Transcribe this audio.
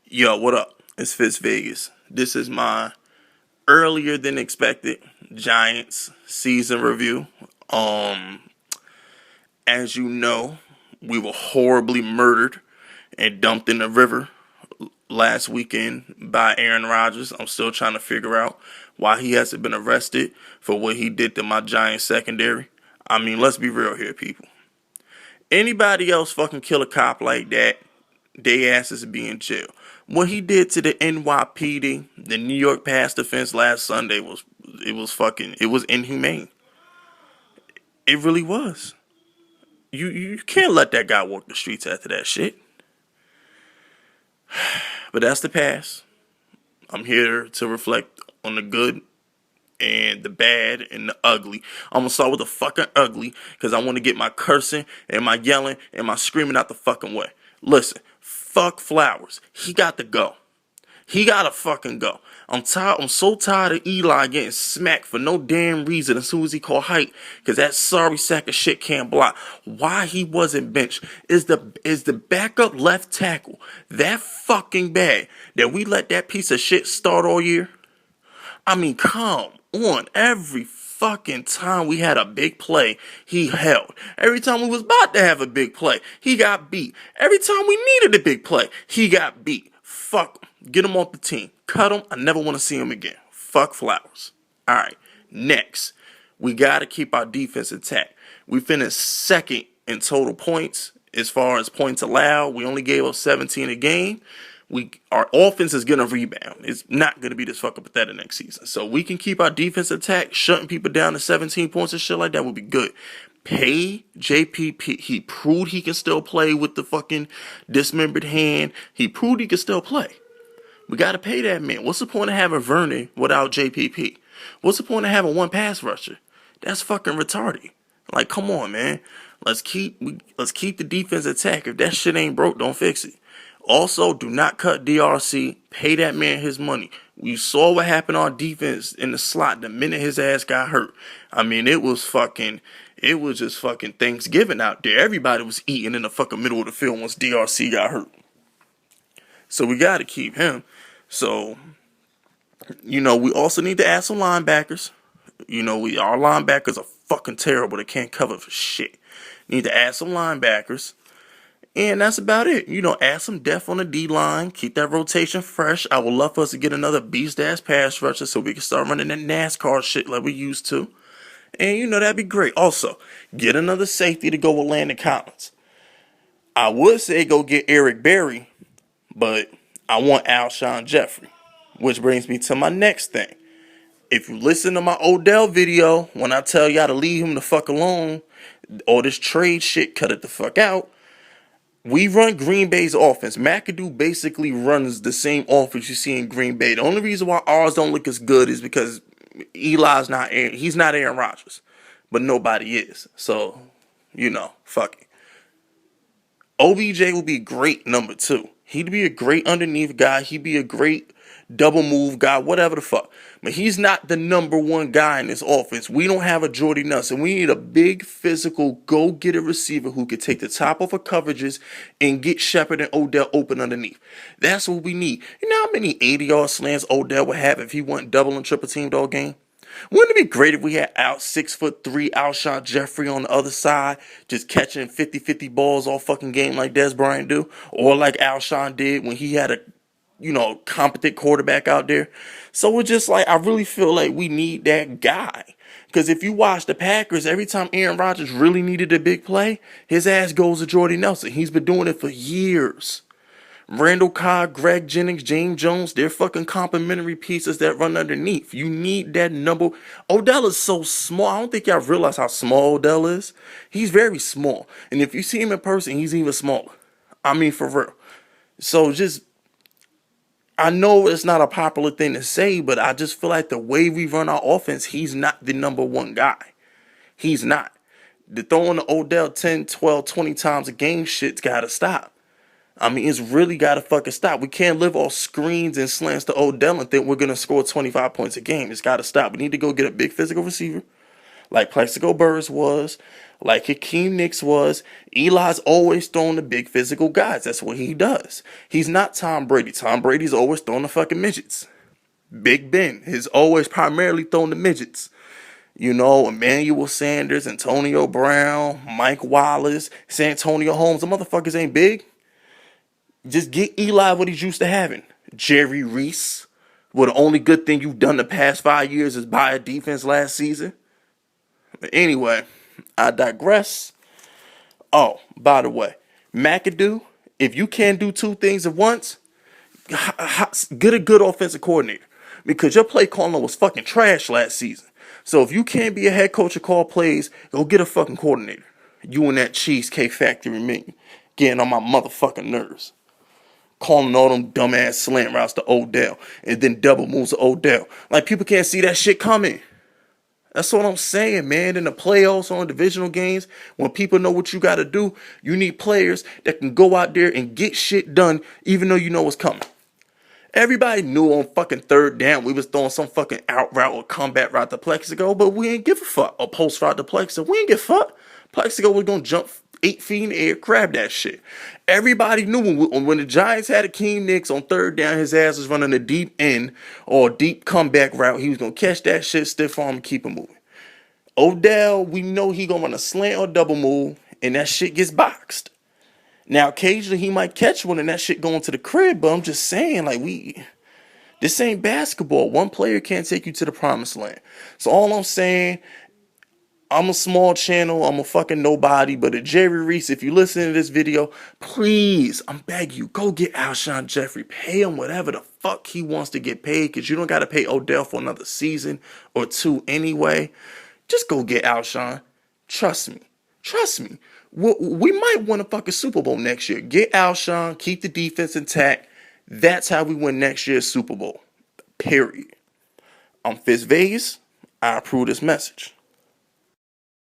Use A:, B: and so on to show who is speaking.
A: Yo, what up? It's Fisk Vegas. This is my earlier than expected Giants season review. Um, as you know, we were horribly murdered and dumped in the river last weekend by Aaron Rodgers. I'm still trying to figure out why he hasn't been arrested for what he did to my Giants secondary. I mean, let's be real here, people. Anybody else fucking kill a cop like that, they asses be in jail. What he did to the NYPD, the New York Pass Defense last Sunday it was inhumane. It really was. You can't let that guy walk the streets after that shit. But that's the past. I'm here to reflect on the good and the bad and the ugly. I'm gonna start with the fucking ugly because I want to get my cursing and my yelling and my screaming out the fucking way. Listen, fuck Flowers. He got to go. He gotta fucking go. I'm tired. I'm so tired of Eli getting smacked for no damn reason as soon as he called height, because that sorry sack of shit can't block. Why he wasn't benched is the backup left tackle that fucking bad that we let that piece of shit start all year? I mean, come on. Every fucking time we had a big play, he held. Every time we was about to have a big play, he got beat. Every time we needed a big play, he got beat. Fuck him. Get him off the team. Cut him. I never want to see him again. Fuck Flowers. All right. Next, we got to keep our defense intact. We finished second in total points as far as points allowed. We only gave up 17 a game. Our offense is gonna rebound. It's not gonna be this fucking pathetic next season. So we can keep our defense intact, shutting people down to 17 points and shit like that would be good. Pay JPP. He proved he can still play with the fucking dismembered hand. He proved he can still play. We gotta pay that man. What's the point of having Vernon without JPP? What's the point of having one pass rusher? That's fucking retarded. Like, come on, man. Let's keep the defense intact. If that shit ain't broke, don't fix it. Also, do not cut DRC. Pay that man his money. We saw what happened on defense in the slot the minute his ass got hurt. I mean, it was just fucking Thanksgiving out there. Everybody was eating in the fucking middle of the field once DRC got hurt. So we got to keep him. So, we also need to add some linebackers. Our linebackers are fucking terrible. They can't cover for shit. Need to add some linebackers. And that's about it. Add some depth on the D-line. Keep that rotation fresh. I would love for us to get another beast-ass pass rusher so we can start running that NASCAR shit like we used to. And, that'd be great. Also, get another safety to go with Landon Collins. I would say go get Eric Berry, but I want Alshon Jeffrey. Which brings me to my next thing. If you listen to my Odell video, when I tell y'all to leave him the fuck alone, all this trade shit, cut it the fuck out. We run Green Bay's offense. McAdoo basically runs the same offense you see in Green Bay. The only reason why ours don't look as good is because he's not Aaron Rodgers. But nobody is. So, fuck it. OBJ will be great number 2. He'd be a great underneath guy. He'd be a great double move guy, whatever the fuck. But he's not the number 1 guy in this offense. We don't have a Jordy Nelson. We need a big, physical, go-get-it receiver who could take the top off of coverages and get Shepard and Odell open underneath. That's what we need. You know how many 80-yard slants Odell would have if he went double and triple teamed all game? Wouldn't it be great if we had 6'3" Alshon Jeffrey on the other side, just catching 50-50 balls all fucking game like Des Bryant do? Or like Alshon did when he had a competent quarterback out there. So it's just like, I really feel like we need that guy. Because if you watch the Packers, every time Aaron Rodgers really needed a big play, his ass goes to Jordy Nelson. He's been doing it for years. Randall Cobb, Greg Jennings, James Jones, they're fucking complimentary pieces that run underneath. You need that number. Odell is so small. I don't think y'all realize how small Odell is. He's very small. And if you see him in person, he's even smaller. I mean, for real. So I know it's not a popular thing to say, but I just feel like the way we run our offense, he's not the number 1 guy. He's not. The throwing the Odell 10, 12, 20 times a game shit's got to stop. I mean, it's really got to fucking stop. We can't live off screens and slants to Odell and think we're going to score 25 points a game. It's got to stop. We need to go get a big physical receiver. like Plexico Burris was, like Hakeem Nicks was. Eli's always throwing the big physical guys. That's what he does. He's not Tom Brady. Tom Brady's always throwing the fucking midgets. Big Ben is always primarily throwing the midgets. You know, Emmanuel Sanders, Antonio Brown, Mike Wallace, Santonio Holmes. The motherfuckers ain't big. Just get Eli what he's used to having. Jerry Reese. Well, the only good thing you've done the past 5 years is buy a defense last season. But anyway, I digress. Oh, by the way, McAdoo, if you can't do two things at once, get a good offensive coordinator. Because your play calling was fucking trash last season. So if you can't be a head coach and call plays, go get a fucking coordinator. You and that Cheesecake Factory menu. Getting on my motherfucking nerves. Calling all them dumbass slant routes to Odell. And then double moves to Odell. Like, people can't see that shit coming. That's what I'm saying, man. In the playoffs, on divisional games, when people know what you got to do, you need players that can go out there and get shit done even though you know what's coming. Everybody knew on fucking third down we was throwing some fucking out route or combat route to Plexico, but we ain't give a fuck. Or post route to Plexico. We ain't give a fuck. Plexico was going to jump 8 feet in the air, grab that shit. Everybody knew when the Giants had Hakeem Nicks on third down, his ass was running a deep end or a deep comeback route. He was going to catch that shit, stiff arm, and keep it moving. Odell, we know he going to run a slant or double move, and that shit gets boxed. Now, occasionally he might catch one and that shit going to the crib, but I'm just saying, like, this ain't basketball. One player can't take you to the promised land. So all I'm saying, I'm a small channel, I'm a fucking nobody, but Jerry Reese, if you listen to this video, please, I'm begging you, go get Alshon Jeffrey. Pay him whatever the fuck he wants to get paid, because you don't got to pay Odell for another season or two anyway. Just go get Alshon. Trust me. Trust me. We might win a fucking Super Bowl next year. Get Alshon, keep the defense intact. That's how we win next year's Super Bowl. Period. I'm Fisk Vegas. I approve this message.